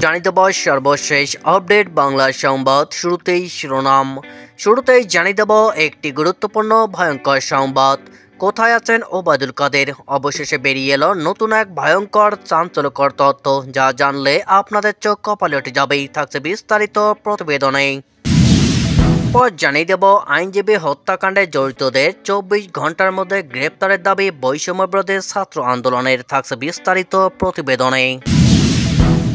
জানিয়ে দেব সর্বশেষ আপডেট বাংলা সংবাদ। শুরুতেই জানিয়ে দেব একটি গুরুত্বপূর্ণ ভয়ঙ্কর সংবাদ। কোথায় আছেন ওবায়দুল কাদের? অবশেষে বেরিয়ে এলো নতুন এক ভয়ঙ্কর চাঞ্চল্যকর তথ্য, যা জানলে আপনাদের চোখ কপালে উঠে যাবেই। থাকছে বিস্তারিত প্রতিবেদনে। পর জানিয়ে দেব আইনজীবী হত্যাকাণ্ডে জড়িতদের 24 ঘন্টার মধ্যে গ্রেপ্তারের দাবি বৈষম্যবিরোধী ছাত্র আন্দোলনের। থাকছে বিস্তারিত প্রতিবেদনে।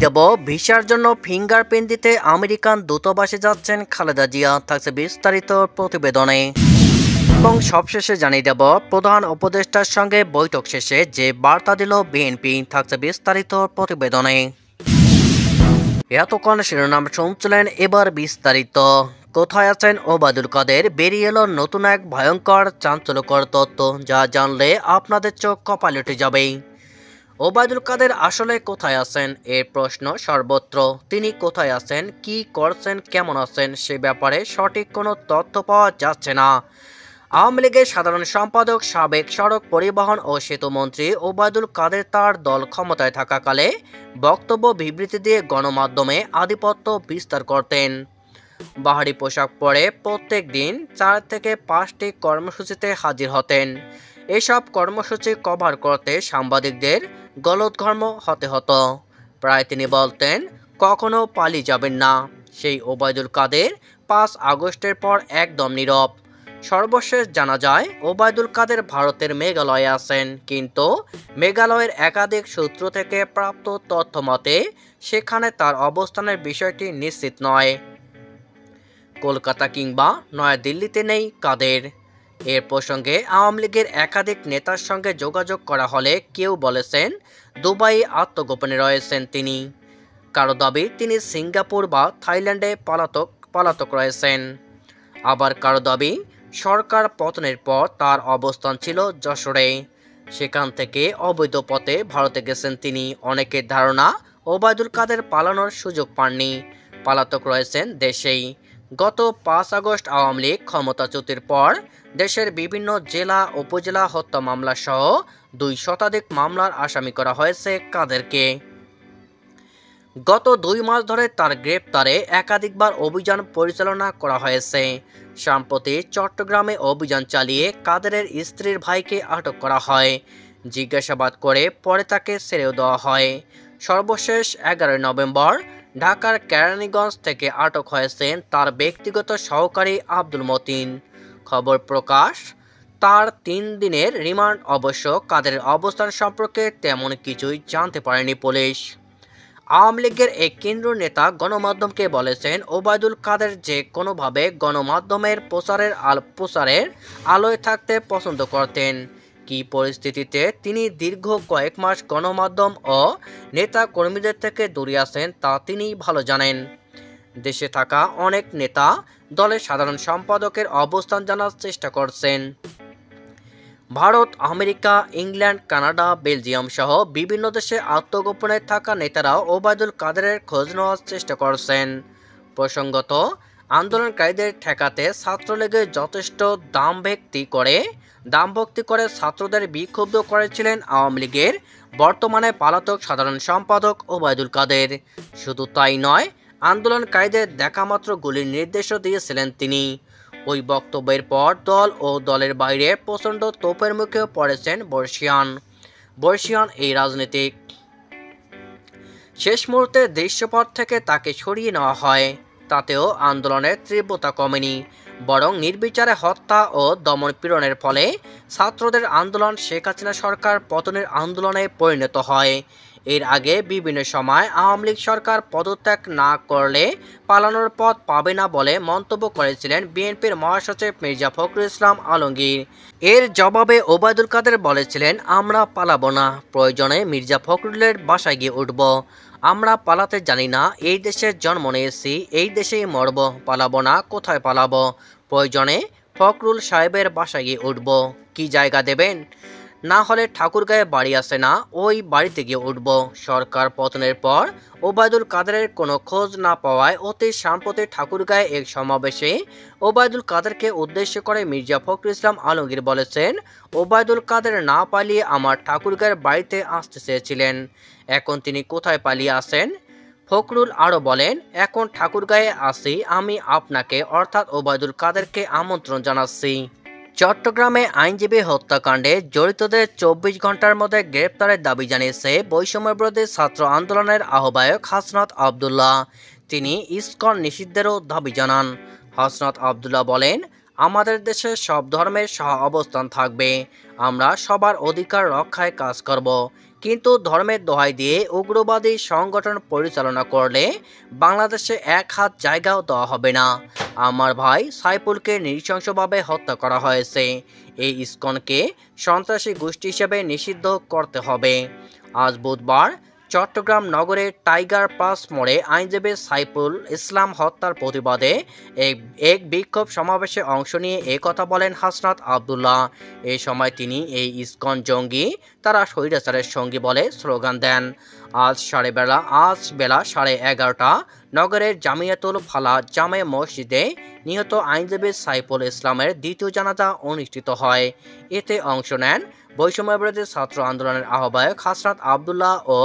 দেব ভিসার জন্য ফিঙ্গারপ্রিন্ট দিতে আমেরিকান দূতাবাসে যাচ্ছেন খালেদা জিয়া। থাকছে বিস্তারিত প্রতিবেদনে। এবং সবশেষে জানিয়ে দেব প্রধান উপদেষ্টার সঙ্গে বৈঠক শেষে যে বার্তা দিল বিএনপি। থাকছে বিস্তারিত প্রতিবেদনে। এতক্ষণ শিরোনাম শুনছিলেন, এবার বিস্তারিত। কোথায় আছেন ওবায়দুল কাদের? বেরিয়ে এলো নতুন এক ভয়ঙ্কর চাঞ্চল্যকর তথ্য, যা জানলে আপনাদের চোখ কপালে উঠে যাবেই। ওবায়দুল কাদের আসলে কোথায় আছেন? এর প্রশ্ন সর্বত্র। তিনি কোথায় আছেন, কি করছেন, কেমন আছেন, সে ব্যাপারে সঠিক কোনো তথ্য পাওয়া যাচ্ছে না। আওয়ামী লীগের সাধারণ সম্পাদক, সাবেক সড়ক পরিবহন ও সেতু মন্ত্রী ওবায়দুল কাদের তার দল ক্ষমতায় থাকাকালে বক্তব্য বিবৃতি দিয়ে গণমাধ্যমে আধিপত্য বিস্তার করতেন। বাহারি পোশাক পরে প্রত্যেক দিন 4 থেকে 5টি কর্মসূচিতে হাজির হতেন। এসব কর্মসূচি কভার করতে সাংবাদিকদের গলদঘর্ম হতে হতো। প্রায় তিনি বলতেন, কখনো পালিয়ে যাবেন না। সেই ওবায়দুল কাদের 5 আগস্টের পর একদম নীরব। সর্বশেষ জানা যায় ওবায়দুল কাদের ভারতের মেঘালয়ে আছেন, কিন্তু মেঘালয়ের একাধিক সূত্র থেকে প্রাপ্ত তথ্য মতে সেখানে তার অবস্থানের বিষয়টি নিশ্চিত নয়। কলকাতা কিংবা নয়াদিল্লিতে নেই কাদের। এর প্রসঙ্গে আওয়ামী লীগের একাধিক নেতার সঙ্গে যোগাযোগ করা হলে কেউ বলেছেন দুবাই আত্মগোপনে রয়েছেন তিনি। কারো দাবি তিনি সিঙ্গাপুর বা থাইল্যান্ডে পলাতক রয়েছেন। আবার কারো দাবি সরকার পতনের পর তার অবস্থান ছিল যশোরে, সেখান থেকে অবৈধ পথে ভারতে গেছেন তিনি। অনেকের ধারণা ওবায়দুল কাদের পালানোর সুযোগ পাননি, পলাতক রয়েছেন দেশেই। গত 5 আগস্ট আওয়ামী লীগ ক্ষমতাচ্যুতির পর দেশের বিভিন্ন জেলা উপজেলা হত্যা মামলা সহ 2 শতাধিক মামলার আসামি করা হয়েছে কাদেরকে। গত 2 মাস ধরে তার গ্রেপ্তারে একাধিকবার অভিযান পরিচালনা করা হয়েছে। সম্প্রতি চট্টগ্রামে অভিযান চালিয়ে কাদেরের স্ত্রীর ভাইকে আটক করা হয়। জিজ্ঞাসাবাদ করে পরে তাকে ছেড়েও দেওয়া হয়। সর্বশেষ 11 নভেম্বর ঢাকার কেরানীগঞ্জ থেকে আটক হয়েছেন তার ব্যক্তিগত সহকারী আব্দুল মতিন। খবর প্রকাশ, তার 3 দিনের রিমান্ড। অবশ্য কাদেরের অবস্থান সম্পর্কে তেমন কিছুই জানতে পারেনি পুলিশ। আওয়ামী লীগের এক কেন্দ্রীয় নেতা গণমাধ্যমকে বলেছেন ওবায়দুল কাদের যে কোনোভাবে গণমাধ্যমের প্রচারের আলোয় থাকতে পছন্দ করতেন। কী পরিস্থিতিতে তিনি দীর্ঘ কয়েক মাস গণমাধ্যম ও নেতা কর্মীদের থেকে দূরে আছেন তা তিনিই ভালো জানেন। দেশে থাকা অনেক নেতা দলের সাধারণ সম্পাদকের অবস্থান জানার চেষ্টা করছেন। Bharat, America, England, Canada, Belgium সহ বিভিন্ন দেশে আত্মগোপনে থাকা নেতারাও ওবায়দুল কাদেরের খোঁজ নেওয়ার চেষ্টা করছেন। প্রসঙ্গত, আন্দোলনকারীদের ঠেকাতে ছাত্রলীগের যথেষ্ট দামভক্তি করে ছাত্রদের বিক্ষুব্ধ করেছিলেন আওয়ামী লীগের বর্তমানে পলাতক সাধারণ সম্পাদক ওবায়দুল কাদের। শুধু তাই নয়, আন্দোলনকারীদের দেখামাত্র গুলির নির্দেশও দিয়েছিলেন তিনি। ওই বক্তব্যের পর দল ও দলের বাইরে প্রচণ্ড তোপের মুখে পড়েছেন বর্ষিয়ান এই রাজনীতিক। শেষ মুহূর্তে দৃশ্যপট থেকে তাকে সরিয়ে নেওয়া হয়, তাতেও আন্দোলনের তীব্রতা কমেনি, বরং নির্বিচারে হত্যা ও দমন-পীড়নের ফলে ছাত্রদের আন্দোলন শেখ হাসিনা সরকার পতনের আন্দোলনে পরিণত হয়। এর আগে বিভিন্ন সময় আওয়ামী লীগ সরকার পদত্যাগ না করলে পালানোর পথ পাবে না বলে মন্তব্য করেছিলেন বিএনপির মহাসচিব মির্জা ফখরুল ইসলাম আলমগীর। এর জবাবে ওবায়দুল কাদের বলেছিলেন, আমরা পালাবো না, প্রয়োজনে মির্জা ফখরুলের বাসায় গিয়ে উঠব। আমরা পালাতে জানি না, এই দেশে জন্ম নিয়েছি, এই দেশেই মরব, পালাবো না, কোথায় পালাবো? প্রয়োজনে ফখরুল সাহেবের বাসায় গিয়ে উঠব। কি জায়গা দেবেন? না হলে ঠাকুরগাঁয়ে বাড়ি আছে না, ওই বাড়িতে গিয়ে উঠব। সরকার পতনের পর ওবায়দুল কাদেরের কোনো খোঁজ না পাওয়ায় অতি সাম্প্রতি ঠাকুরগাঁয়ে এক সমাবেশে ওবায়দুল কাদেরকে উদ্দেশ্য করে মির্জা ফখরুল ইসলাম আলমগীর বলেছেন, ওবায়দুল কাদের না পালিয়ে আমার ঠাকুরগাঁয়ের বাড়িতে আসতে চেয়েছিলেন। এখন তিনি কোথায় পালিয়ে আসেন? ফখরুল আরও বলেন, এখন ঠাকুরগাঁয়ে আছি আমি, আপনাকে অর্থাৎ ওবায়দুল কাদেরকে আমন্ত্রণ জানাচ্ছি। চট্টগ্রামে আইনজীবী হত্যাকাণ্ডে জড়িতদের ২৪ ঘন্টার মধ্যে গ্রেপ্তারের দাবি জানিয়েছে বৈষম্যবিরোধী ছাত্র আন্দোলনের আহ্বায়ক হাসনাত আবদুল্লাহ। তিনি ইসকন নিষিদ্ধেরও দাবি জানান। হাসনাত আবদুল্লাহ বলেন, আমাদের দেশে সব ধর্মের সহ অবস্থান থাকবে, আমরা সবার অধিকার রক্ষায় কাজ করব, কিন্তু ধর্মের দোহাই দিয়ে উগ্রবাদী সংগঠন পরিচালনা করলে বাংলাদেশে এক হাত জায়গাও দেওয়া হবে না। আমার ভাই সাইফুলকে নৃশংসভাবে হত্যা করা হয়েছে, এই ইসকনকে সন্ত্রাসী গোষ্ঠী হিসেবে নিষিদ্ধ করতে হবে। আজ বুধবার চট্টগ্রাম নগরের টাইগার পাস মোড়ে আইনজীবী সাইফুল ইসলাম হত্যার প্রতিবাদে এক বিক্ষোভ সমাবেশে অংশ নিয়ে কথা বলেন হাসনাত আবদুল্লাহ। এই সময় তিনি এই ইসকন জঙ্গি, তারা স্বৈরাচারের সঙ্গী বলে স্লোগান দেন। আজ বেলা 11:30 নগরের জামিয়াতুল ফালাহ জামে মসজিদে নিহত আইনজীবী সাইফুল ইসলামের দ্বিতীয় জানাজা অনুষ্ঠিত হয়। এতে অংশ নেন বৈষম্যবিরোধী ছাত্র আন্দোলনের আহ্বায়ক হাসনাত আবদুল্লাহ ও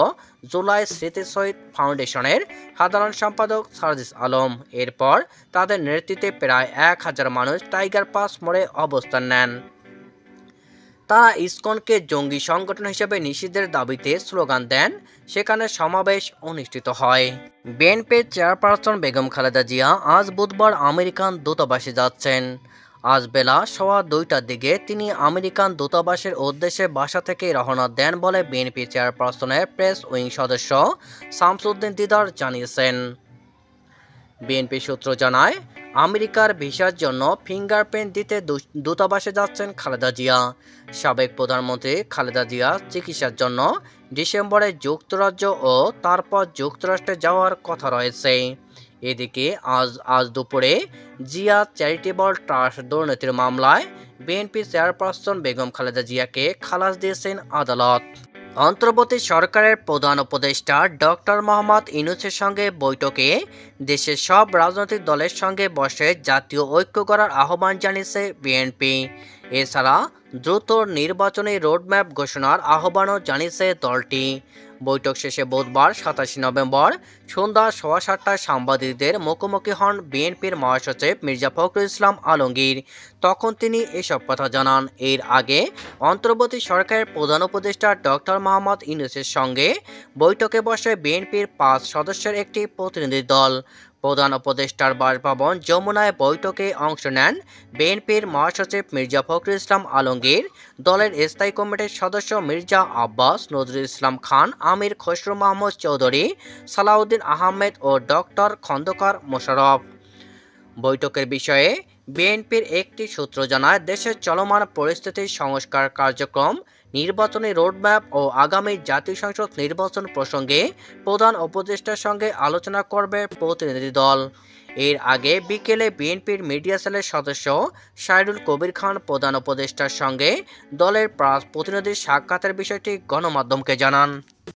জুলাই স্মৃতি শহীদ ফাউন্ডেশনের সাধারণ সম্পাদক সার্জিস আলম। এরপর তাদের নেতৃত্বে প্রায় 1000 মানুষ টাইগার পাস মোড়ে অবস্থান নেন। তারা ইসকনকে জঙ্গি সংগঠন হিসেবে নিষিদ্ধের দাবিতে স্লোগান দেন। সেখানে সমাবেশ অনুষ্ঠিত হয়। বিএনপির চেয়ারপারসন বেগম খালেদা জিয়া আজ বুধবার আমেরিকান দূতাবাসে যাচ্ছেন। আজ বেলা 2:15টার দিকে তিনি আমেরিকান দূতাবাসের উদ্দেশ্যে বাসা থেকে রওনা দেন বলে বিএনপি চেয়ারপারসনের প্রেস উইং সদস্য শামসুদ্দিন দিদার জানিয়েছেন। বিএনপি সূত্র জানায়, আমেরিকার ভিসার জন্য ফিঙ্গারপ্রিন্ট দিতে দূতাবাসে যাচ্ছেন খালেদা জিয়া। সাবেক প্রধানমন্ত্রী খালেদা জিয়া চিকিৎসার জন্য ডিসেম্বরে যুক্তরাজ্য ও তারপর যুক্তরাষ্ট্রে যাওয়ার কথা রয়েছে। এদিকে আজ দুপুরে জিয়া চ্যারিটেবল ট্রাস্ট দুর্নীতির মামলায় বিএনপি চেয়ারপারসন বেগম খালেদা জিয়াকে খালাস দিয়েছেন আদালত। অন্তর্বর্তী সরকারের প্রধান উপদেষ্টা ডক্টর মোহাম্মদ ইউনূসের সঙ্গে বৈঠকে দেশের সব রাজনৈতিক দলের সঙ্গে বসে জাতীয় ঐক্য করার আহ্বান জানিয়েছে বিএনপি। এছাড়া দ্রুত নির্বাচনী রোডম্যাপ ঘোষণার আহ্বানও জানিয়েছে দলটি। বৈঠক শেষে বুধবার 27 নভেম্বর সন্ধ্যা 7:15টায় সাংবাদিকদের মুখোমুখি হন বিএনপির মহাসচিব মির্জা ফখরুল ইসলাম আলমগীর। তখন তিনি এসব কথা জানান। এর আগে অন্তর্বর্তী সরকারের প্রধান উপদেষ্টা ডক্টর মোহাম্মদ ইউনূসের সঙ্গে বৈঠকে বসে বিএনপির 5 সদস্যের একটি প্রতিনিধি দল। প্রধান উপদেষ্টার বাসভবন যমুনায় বৈঠকে অংশ নেন বিএনপির মহাসচিব মির্জা ফখরুল ইসলাম আলমগীর, দলের স্থায়ী কমিটির সদস্য মির্জা আব্বাস, নজরুল ইসলাম খান, আমির খসরু মাহমুদ চৌধুরী, সালাউদ্দিন আহমেদ ও ডক্টর খন্দকার মোশাররফ। বৈঠকের বিষয়ে বিএনপির একটি সূত্র জানায়, দেশের চলমান পরিস্থিতির সংস্কার কার্যক্রম, নির্বাচনী রোডম্যাপ ও আগামী জাতীয় সংসদ নির্বাচন প্রসঙ্গে প্রধান উপদেষ্টার সঙ্গে আলোচনা করবে প্রতিনিধি দল। এর আগে বিকেলে বিএনপির মিডিয়া সেলের সদস্য সাইদুল কবির খান প্রধান উপদেষ্টার সঙ্গে দলের প্রতিনিধির সাক্ষাতের বিষয়টি গণমাধ্যমকে জানান।